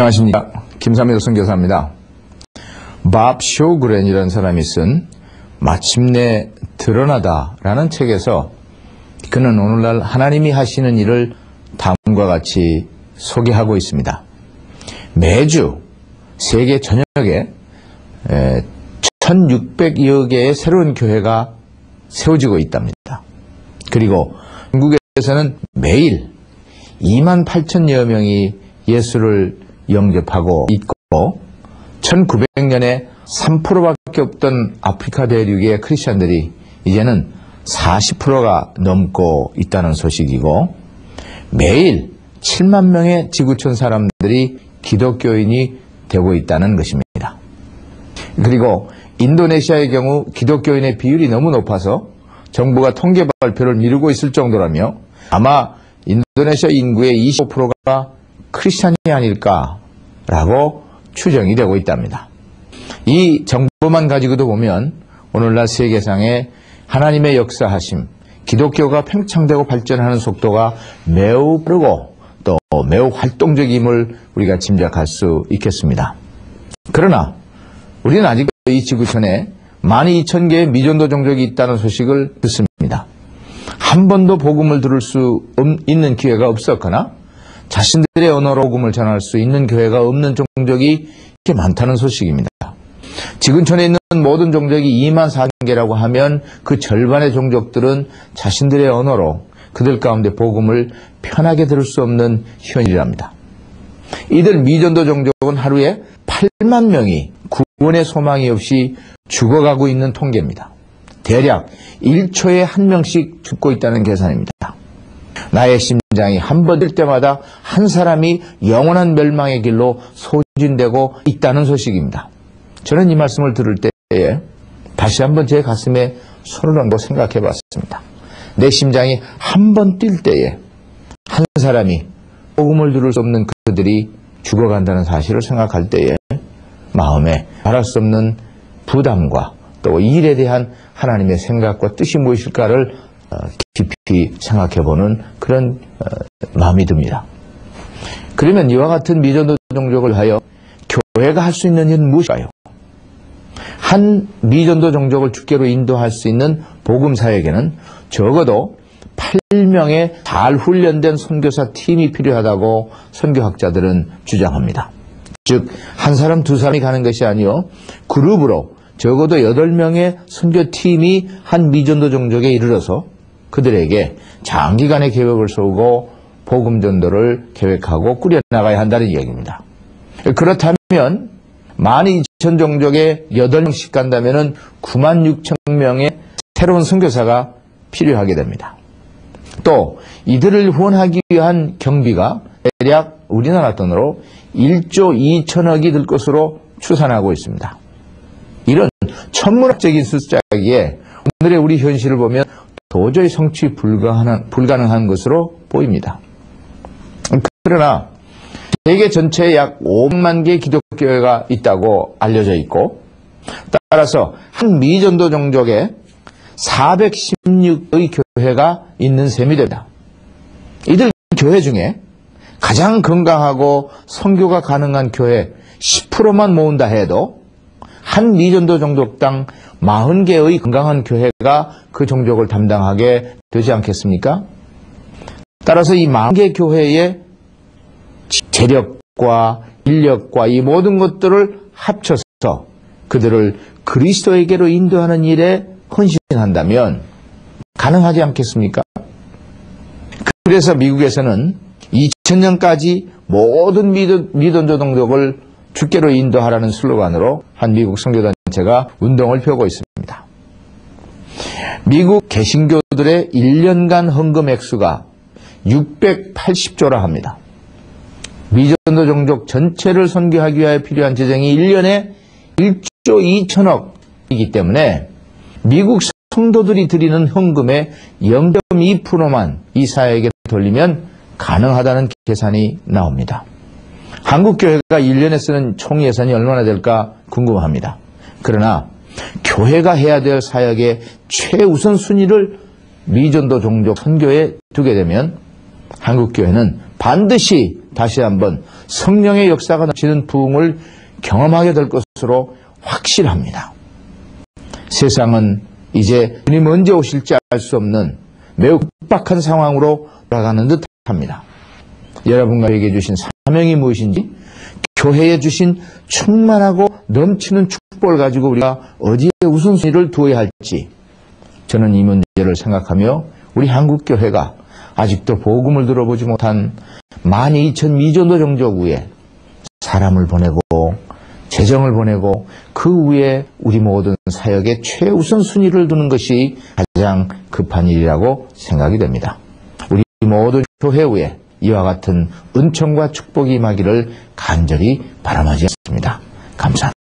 안녕하십니까. 김삼일 선교사입니다. 밥 쇼그렌이라는 사람이 쓴 마침내 드러나다 라는 책에서 그는 오늘날 하나님이 하시는 일을 다음과 같이 소개하고 있습니다. 매주 세계 전역에 1600여 개의 새로운 교회가 세워지고 있답니다. 그리고 중국에서는 매일 28,000여 명이 예수를 영접하고 있고 1900년에 3%밖에 없던 아프리카 대륙의 크리스천들이 이제는 40%가 넘고 있다는 소식이고 매일 7만 명의 지구촌 사람들이 기독교인이 되고 있다는 것입니다. 그리고 인도네시아의 경우 기독교인의 비율이 너무 높아서 정부가 통계 발표를 미루고 있을 정도라며 아마 인도네시아 인구의 25%가 크리스찬이 아닐까라고 추정이 되고 있답니다. 이 정보만 가지고도 보면 오늘날 세계상의 하나님의 역사하심, 기독교가 팽창되고 발전하는 속도가 매우 빠르고 또 매우 활동적임을 우리가 짐작할 수 있겠습니다. 그러나 우리는 아직 이 지구촌에 12,000개의 미전도 종족이 있다는 소식을 듣습니다. 한 번도 복음을 들을 수 있는 기회가 없었거나 자신들의 언어로 복음을 전할 수 있는 교회가 없는 종족이 이렇게 많다는 소식입니다. 지구촌에 있는 모든 종족이 24,000개라고 하면 그 절반의 종족들은 자신들의 언어로 그들 가운데 복음을 편하게 들을 수 없는 현실이랍니다. 이들 미전도 종족은 하루에 8만 명이 구원의 소망이 없이 죽어가고 있는 통계입니다. 대략 1초에 1명씩 죽고 있다는 계산입니다. 나의 심장이 한 번 뛸 때마다 한 사람이 영원한 멸망의 길로 소진되고 있다는 소식입니다. 저는 이 말씀을 들을 때에 다시 한번 제 가슴에 손을 얹고 생각해 봤습니다. 내 심장이 한 번 뛸 때에 한 사람이 복음을 들을 수 없는 그들이 죽어간다는 사실을 생각할 때에 마음에 말할 수 없는 부담과 또 이 일에 대한 하나님의 생각과 뜻이 무엇일까를 깊이 생각해보는 그런 마음이 듭니다. 그러면 이와 같은 미전도 종족을 하여 교회가 할 수 있는 일은 무엇일까요? 한 미전도 종족을 주께로 인도할 수 있는 복음사에게는 적어도 8명의 잘 훈련된 선교사 팀이 필요하다고 선교학자들은 주장합니다. 즉, 한 사람, 두 사람이 가는 것이 아니요 그룹으로 적어도 8명의 선교팀이 한 미전도 종족에 이르러서 그들에게 장기간의 계획을 세우고 복음 전도를 계획하고 꾸려나가야 한다는 이야기입니다. 그렇다면 12,000 종족에 8명씩 간다면 96,000명의 새로운 선교사가 필요하게 됩니다. 또 이들을 후원하기 위한 경비가 대략 우리나라 돈으로 1조 2천억이 들 것으로 추산하고 있습니다. 이런 천문학적인 숫자기에 오늘의 우리 현실을 보면 도저히 성취 불가능한 것으로 보입니다. 그러나 세계 전체에 약 5만 개의 기독교회가 있다고 알려져 있고 따라서 한 미전도 종족에 416의 교회가 있는 셈이 됩니다. 이들 교회 중에 가장 건강하고 선교가 가능한 교회 10%만 모은다 해도 한 미전도 종족당 40개의 건강한 교회가 그 종족을 담당하게 되지 않겠습니까? 따라서 이 40개 교회의 재력과 인력과 이 모든 것들을 합쳐서 그들을 그리스도에게로 인도하는 일에 헌신한다면 가능하지 않겠습니까? 그래서 미국에서는 2000년까지 모든 미전도 종족을 주께로 인도하라는 슬로건으로 한 미국 선교단체가 운동을 펴고 있습니다. 미국 개신교들의 1년간 헌금 액수가 680조라 합니다. 미전도 종족 전체를 선교하기 위하여 필요한 재정이 1년에 1조 2천억이기 때문에 미국 성도들이 드리는 헌금의 0.2%만 이 사회에게 돌리면 가능하다는 계산이 나옵니다. 한국교회가 1년에 쓰는 총 예산이 얼마나 될까 궁금합니다. 그러나 교회가 해야 될 사역의 최우선 순위를 미전도 종족 선교에 두게 되면 한국교회는 반드시 다시 한번 성령의 역사가 넘치는 부흥을 경험하게 될 것으로 확실합니다. 세상은 이제 주님 언제 오실지 알 수 없는 매우 급박한 상황으로 돌아가는 듯합니다. 여러분과 저에게 주신 사명이 무엇인지, 교회에 주신 충만하고 넘치는 축복을 가지고 우리가 어디에 우선순위를 두어야 할지, 저는 이 문제를 생각하며 우리 한국교회가 아직도 복음을 들어보지 못한 12,000 미전도 종족 위에 사람을 보내고 재정을 보내고 그 위에 우리 모든 사역에 최우선 순위를 두는 것이 가장 급한 일이라고 생각이 됩니다. 우리 모든 교회 위에 이와 같은 은총과 축복이 임하기를 간절히 바라마지 않습니다. 감사합니다.